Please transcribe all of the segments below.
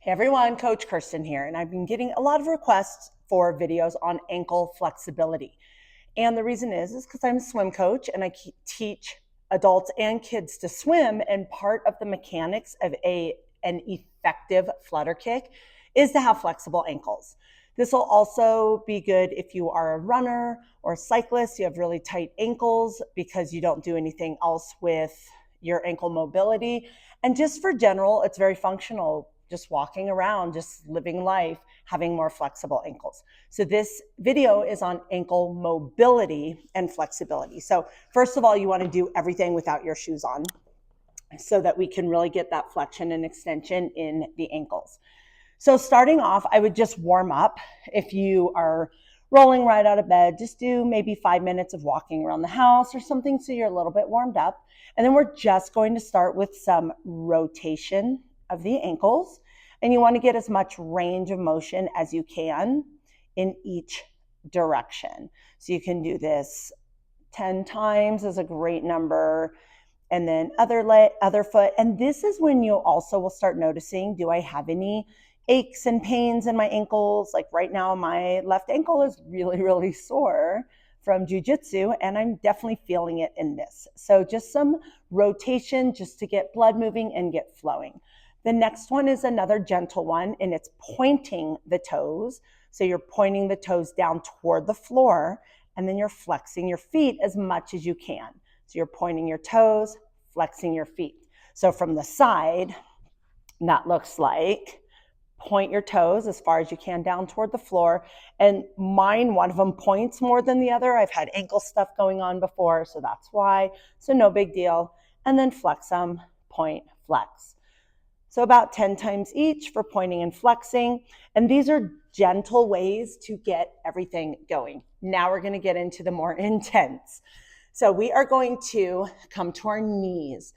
Hey everyone, Coach Kirsten here, and I've been getting a lot of requests for videos on ankle flexibility. And the reason is because I'm a swim coach and I teach adults and kids to swim, and part of the mechanics of an effective flutter kick is to have flexible ankles. This will also be good if you are a runner or a cyclist. You have really tight ankles because you don't do anything else with your ankle mobility. And just for general, it's very functional, just walking around, just living life, having more flexible ankles. So this video is on ankle mobility and flexibility. So first of all, you want to do everything without your shoes on so that we can really get that flexion and extension in the ankles. So starting off, I would just warm up. If you are rolling right out of bed, just do maybe 5 minutes of walking around the house or something so you're a little bit warmed up. And then we're just going to start with some rotation of the ankles. And you want to get as much range of motion as you can in each direction. So you can do this 10 times is a great number. And then other foot. And this is when you also will start noticing, do I have any aches and pains in my ankles? Like right now, my left ankle is really, really sore from jujitsu, and I'm definitely feeling it in this. So just some rotation just to get blood moving and get flowing. The next one is another gentle one, and it's pointing the toes. So you're pointing the toes down toward the floor, and then you're flexing your feet as much as you can. So you're pointing your toes, flexing your feet. So from the side, that looks like point your toes as far as you can down toward the floor. And mine, one of them points more than the other. I've had ankle stuff going on before, so that's why. So no big deal. And then flex them, point, flex. So about 10 times each for pointing and flexing. And these are gentle ways to get everything going. Now we're going to get into the more intense. So we are going to come to our knees.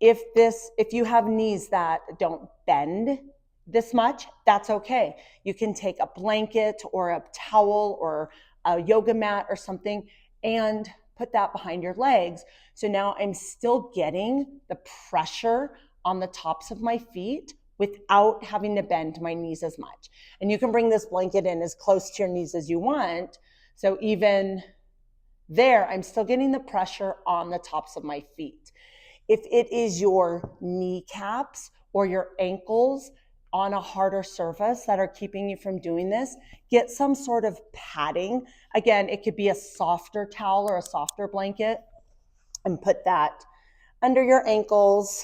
If you have knees that don't bend this much, that's okay. You can take a blanket or a towel or a yoga mat or something and put that behind your legs. So now I'm still getting the pressure on the tops of my feet without having to bend my knees as much. And you can bring this blanket in as close to your knees as you want. So even there, I'm still getting the pressure on the tops of my feet. If it is your kneecaps or your ankles on a harder surface that are keeping you from doing this, get some sort of padding. Again, it could be a softer towel or a softer blanket, and put that under your ankles.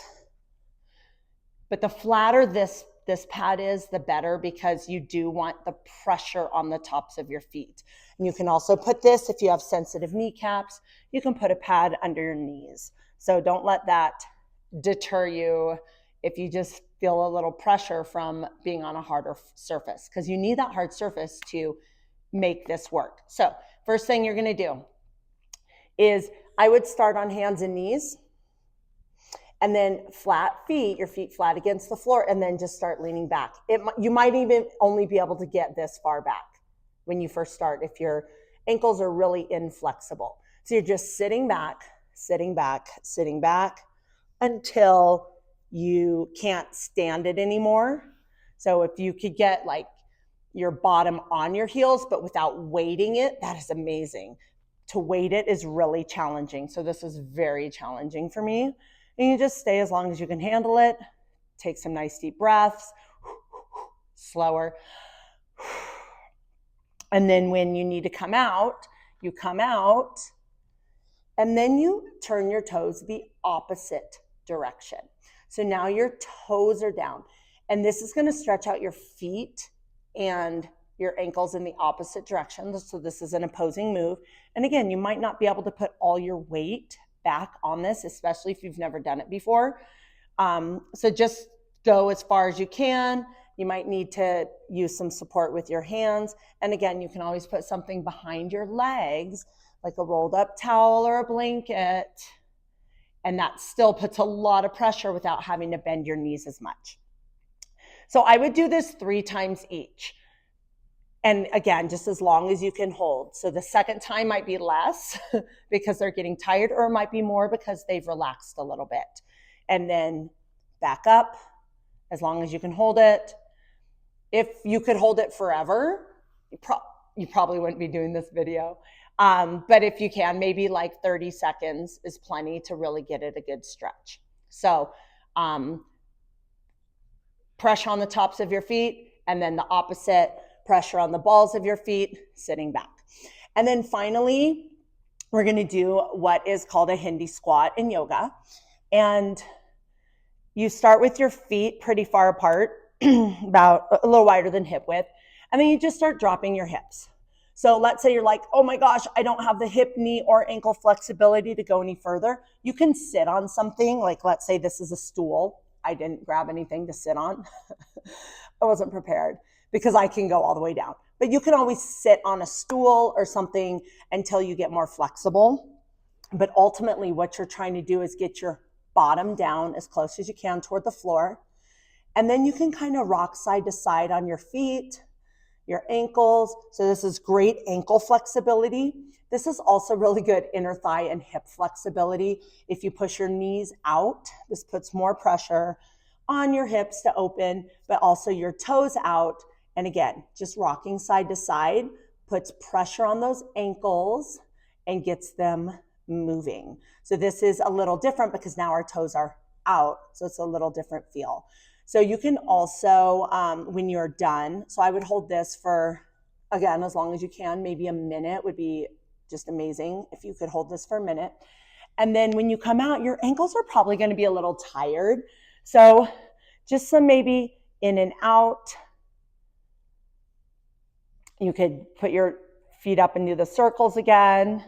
But the flatter this pad is, the better, because you do want the pressure on the tops of your feet. And you can also put this, if you have sensitive kneecaps, you can put a pad under your knees. So don't let that deter you if you just feel a little pressure from being on a harder surface, because you need that hard surface to make this work. So first thing you're going to do is I would start on hands and knees, and then flat feet, your feet flat against the floor, and then just start leaning back. You might even only be able to get this far back when you first start if your ankles are really inflexible. So you're just sitting back, sitting back, sitting back until you can't stand it anymore. So if you could get like your bottom on your heels, but without weighting it, that is amazing. To weight it is really challenging. So this is very challenging for me. And you just stay as long as you can handle it. Take some nice deep breaths, slower. And then when you need to come out, you come out, and then you turn your toes the opposite direction. So now your toes are down, and this is going to stretch out your feet and your ankles in the opposite direction. So this is an opposing move. And again, you might not be able to put all your weight back on this, especially if you've never done it before. So just go as far as you can. You might need to use some support with your hands. And again, you can always put something behind your legs, like a rolled up towel or a blanket. And that still puts a lot of pressure without having to bend your knees as much. So I would do this 3 times each. And again, just as long as you can hold. So the second time might be less because they're getting tired, or it might be more because they've relaxed a little bit. And then back up as long as you can hold it. If you could hold it forever, you probably wouldn't be doing this video. But if you can, maybe like 30 seconds is plenty to really get it a good stretch. So pressure on the tops of your feet, and then the opposite, pressure on the balls of your feet, sitting back. And then finally, we're going to do what is called a Hindi squat in yoga. And you start with your feet pretty far apart, about a little wider than hip width, and then you just start dropping your hips. So let's say you're like, oh my gosh, I don't have the hip, knee, or ankle flexibility to go any further. You can sit on something, like let's say this is a stool. I didn't grab anything to sit on. I wasn't prepared because I can go all the way down. But you can always sit on a stool or something until you get more flexible. But ultimately, what you're trying to do is get your bottom down as close as you can toward the floor. And then you can kind of rock side to side on your feet, your ankles. So this is great ankle flexibility. This is also really good inner thigh and hip flexibility. If you push your knees out, this puts more pressure on your hips to open, but also your toes out. And again, just rocking side to side puts pressure on those ankles and gets them moving. So this is a little different because now our toes are out. So it's a little different feel. So you can also, when you're done, so I would hold this for, again, as long as you can, maybe a minute would be just amazing if you could hold this for a minute. And then when you come out, your ankles are probably going to be a little tired. So just some maybe in and out. You could put your feet up into the circles again.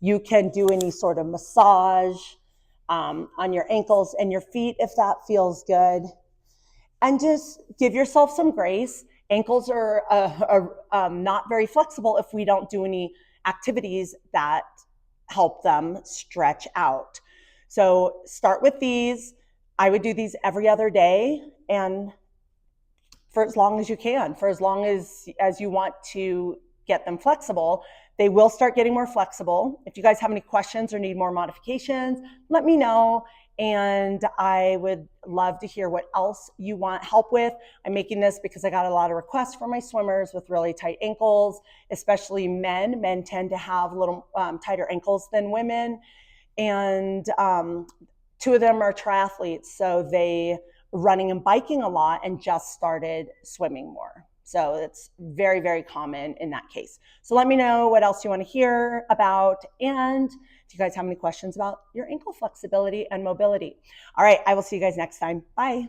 You can do any sort of massage on your ankles and your feet if that feels good. And just give yourself some grace. Ankles are not very flexible if we don't do any activities that help them stretch out. So start with these. I would do these every other day and for as long as you can, for as long as you want to get them flexible. They will start getting more flexible. If you guys have any questions or need more modifications, let me know. And I would love to hear what else you want help with. I'm making this because I got a lot of requests from my swimmers with really tight ankles, especially men. Men tend to have a little tighter ankles than women. And two of them are triathletes, so they running and biking a lot and just started swimming more. So it's very, very common in that case. So let me know what else you want to hear about, and if you guys have any questions about your ankle flexibility and mobility. All right, I will see you guys next time. Bye.